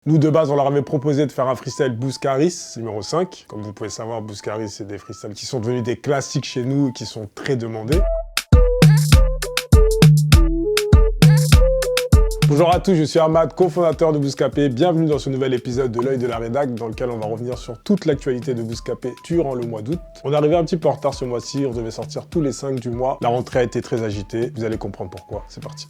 Nous, de base, on leur avait proposé de faire un freestyle Bouscaris, numéro 5. Comme vous pouvez savoir, Bouscaris, c'est des freestyles qui sont devenus des classiques chez nous et qui sont très demandés. Bonjour à tous, je suis Ahmad, cofondateur de Bouscapé. Bienvenue dans ce nouvel épisode de l'œil de la rédac dans lequel on va revenir sur toute l'actualité de Bouscapé durant le mois d'août. On est arrivé un petit peu en retard ce mois-ci, on devait sortir tous les 5 du mois. La rentrée a été très agitée, vous allez comprendre pourquoi. C'est parti.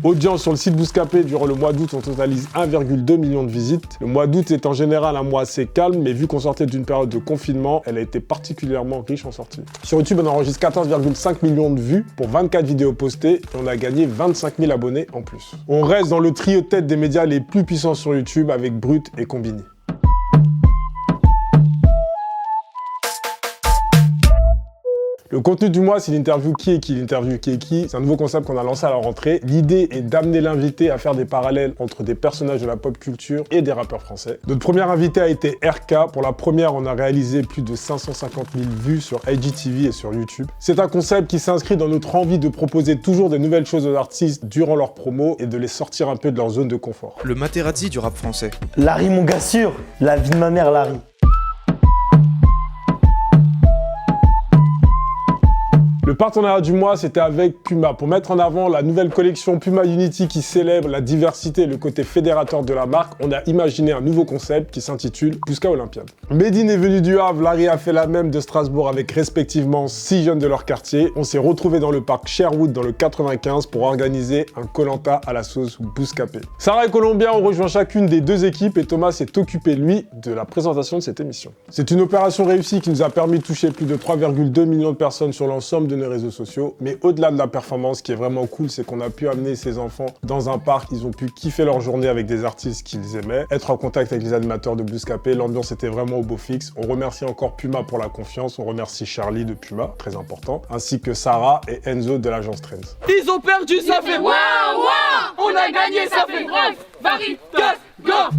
Audience sur le site Bouscapé durant le mois d'août, on totalise 1,2 million de visites. Le mois d'août est en général un mois assez calme, mais vu qu'on sortait d'une période de confinement, elle a été particulièrement riche en sorties. Sur YouTube, on enregistre 14,5 millions de vues pour 24 vidéos postées et on a gagné 25 000 abonnés en plus. On reste dans le trio de tête des médias les plus puissants sur YouTube avec Brut et Combini. Le contenu du mois, c'est l'interview Qui est qui. L'interview Qui est qui, c'est un nouveau concept qu'on a lancé à la rentrée. L'idée est d'amener l'invité à faire des parallèles entre des personnages de la pop culture et des rappeurs français. Notre premier invité a été RK. Pour la première, on a réalisé plus de 550 000 vues sur IGTV et sur YouTube. C'est un concept qui s'inscrit dans notre envie de proposer toujours des nouvelles choses aux artistes durant leur promo et de les sortir un peu de leur zone de confort. Le Materazzi du rap français. Larry, mon gars sûr, la vie de ma mère, Larry. Le partenariat du mois, c'était avec Puma. Pour mettre en avant la nouvelle collection Puma Unity qui célèbre la diversité et le côté fédérateur de la marque, on a imaginé un nouveau concept qui s'intitule Bousca Olympiade. Medine est venu du Havre, Larry a fait la même de Strasbourg avec respectivement 6 jeunes de leur quartier. On s'est retrouvés dans le parc Sherwood dans le 95 pour organiser un Koh-Lanta à la sauce Bouscapé. Sarah et Colombien ont rejoint chacune des deux équipes et Thomas s'est occupé, lui, de la présentation de cette émission. C'est une opération réussie qui nous a permis de toucher plus de 3,2 millions de personnes sur l'ensemble de nos réseaux sociaux, mais au-delà de la performance, ce qui est vraiment cool, c'est qu'on a pu amener ces enfants dans un parc, ils ont pu kiffer leur journée avec des artistes qu'ils aimaient, être en contact avec les animateurs de Bouscapé, l'ambiance était vraiment au beau fixe. On remercie encore Puma pour la confiance, on remercie Charlie de Puma, très important, ainsi que Sarah et Enzo de l'agence Trends. Ils ont perdu, ça fait waouh waouh. On a gagné, ça fait bref. Varie, 4, go.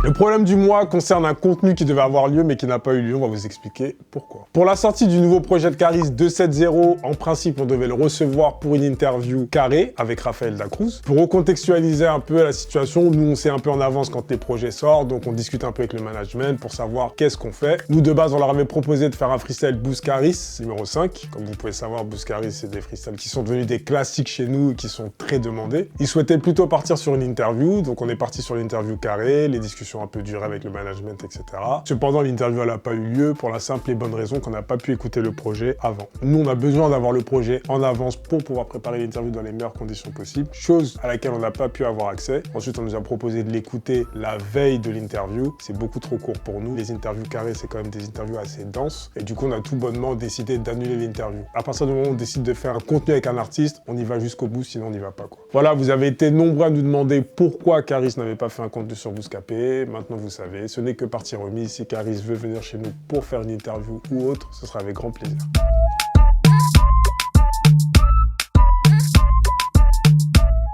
Le problème du mois concerne un contenu qui devait avoir lieu mais qui n'a pas eu lieu, on va vous expliquer pourquoi. Pour la sortie du nouveau projet de Caris 270, en principe on devait le recevoir pour une interview carrée avec Raphaël Dacruz. Pour recontextualiser un peu la situation, nous on sait un peu en avance quand les projets sortent, donc on discute un peu avec le management pour savoir qu'est-ce qu'on fait. Nous de base on leur avait proposé de faire un freestyle Bouscaris, numéro 5. Comme vous pouvez savoir, Bouscaris c'est des freestyles qui sont devenus des classiques chez nous et qui sont très demandés. Ils souhaitaient plutôt partir sur une interview, donc on est parti sur l'interview carrée, les discussions un peu durées avec le management, etc. Cependant, l'interview n'a pas eu lieu pour la simple et bonne raison qu'on n'a pas pu écouter le projet avant. Nous, on a besoin d'avoir le projet en avance pour pouvoir préparer l'interview dans les meilleures conditions possibles, chose à laquelle on n'a pas pu avoir accès. Ensuite, on nous a proposé de l'écouter la veille de l'interview. C'est beaucoup trop court pour nous. Les interviews carrées, c'est quand même des interviews assez denses. Et du coup, on a tout bonnement décidé d'annuler l'interview. À partir du moment où on décide de faire un contenu avec un artiste, on y va jusqu'au bout, sinon on n'y va pas, quoi. Voilà, vous avez été nombreux à nous demander pourquoi Caris n'avait pas fait un contenu sur Bouscapé. Maintenant, vous savez, ce n'est que partie remise. Si Caris veut venir chez nous pour faire une interview ou autre, ce sera avec grand plaisir.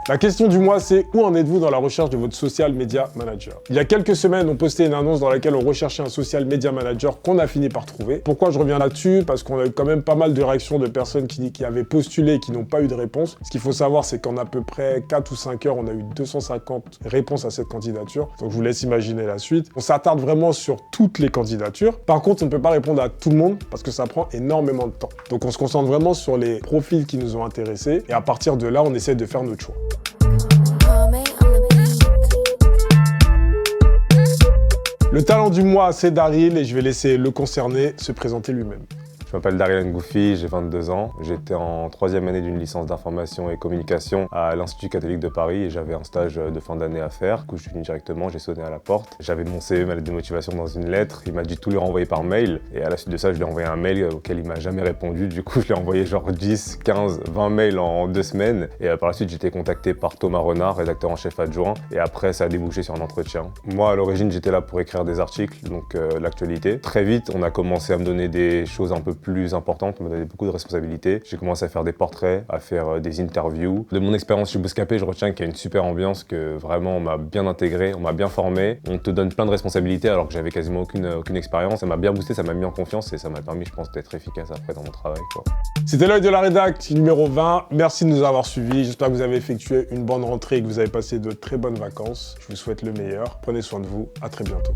La question du mois, c'est où en êtes-vous dans la recherche de votre social media manager? Il y a quelques semaines, on postait une annonce dans laquelle on recherchait un social media manager qu'on a fini par trouver. Pourquoi je reviens là-dessus? Parce qu'on a eu quand même pas mal de réactions de personnes qui avaient postulé et qui n'ont pas eu de réponse. Ce qu'il faut savoir, c'est qu'en à peu près 4 ou 5 heures, on a eu 250 réponses à cette candidature. Donc je vous laisse imaginer la suite. On s'attarde vraiment sur toutes les candidatures. Par contre, on ne peut pas répondre à tout le monde parce que ça prend énormément de temps. Donc on se concentre vraiment sur les profils qui nous ont intéressés et à partir de là, on essaie de faire notre choix. Le talent du mois, c'est Daryl et je vais laisser le concerné se présenter lui-même. Je m'appelle Daryl Ngoufi, j'ai 22 ans. J'étais en 3e année d'une licence d'information et communication à l'Institut catholique de Paris et j'avais un stage de fin d'année à faire. Du coup, je suis venu directement, j'ai sonné à la porte. J'avais mon CV, ma lettre de motivation dans une lettre. Il m'a dit de tout lui renvoyer par mail. Et à la suite de ça, je lui ai envoyé un mail auquel il m'a jamais répondu. Du coup, je lui ai envoyé genre 10, 15, 20 mails en 2 semaines. Et par la suite, j'ai été contacté par Thomas Renard, rédacteur en chef adjoint. Et après, ça a débouché sur un entretien. Moi, à l'origine, j'étais là pour écrire des articles, donc l'actualité. Très vite, on a commencé à me donner des choses un peu plus importante, on m'a donné beaucoup de responsabilités. J'ai commencé à faire des portraits, à faire des interviews. De mon expérience chez Bouscapé, je retiens qu'il y a une super ambiance, que vraiment on m'a bien intégré, on m'a bien formé. On te donne plein de responsabilités alors que j'avais quasiment aucune expérience. Ça m'a bien boosté, ça m'a mis en confiance et ça m'a permis, je pense, d'être efficace après dans mon travail, quoi. C'était l'œil de la rédac numéro 20. Merci de nous avoir suivis. J'espère que vous avez effectué une bonne rentrée et que vous avez passé de très bonnes vacances. Je vous souhaite le meilleur. Prenez soin de vous. À très bientôt.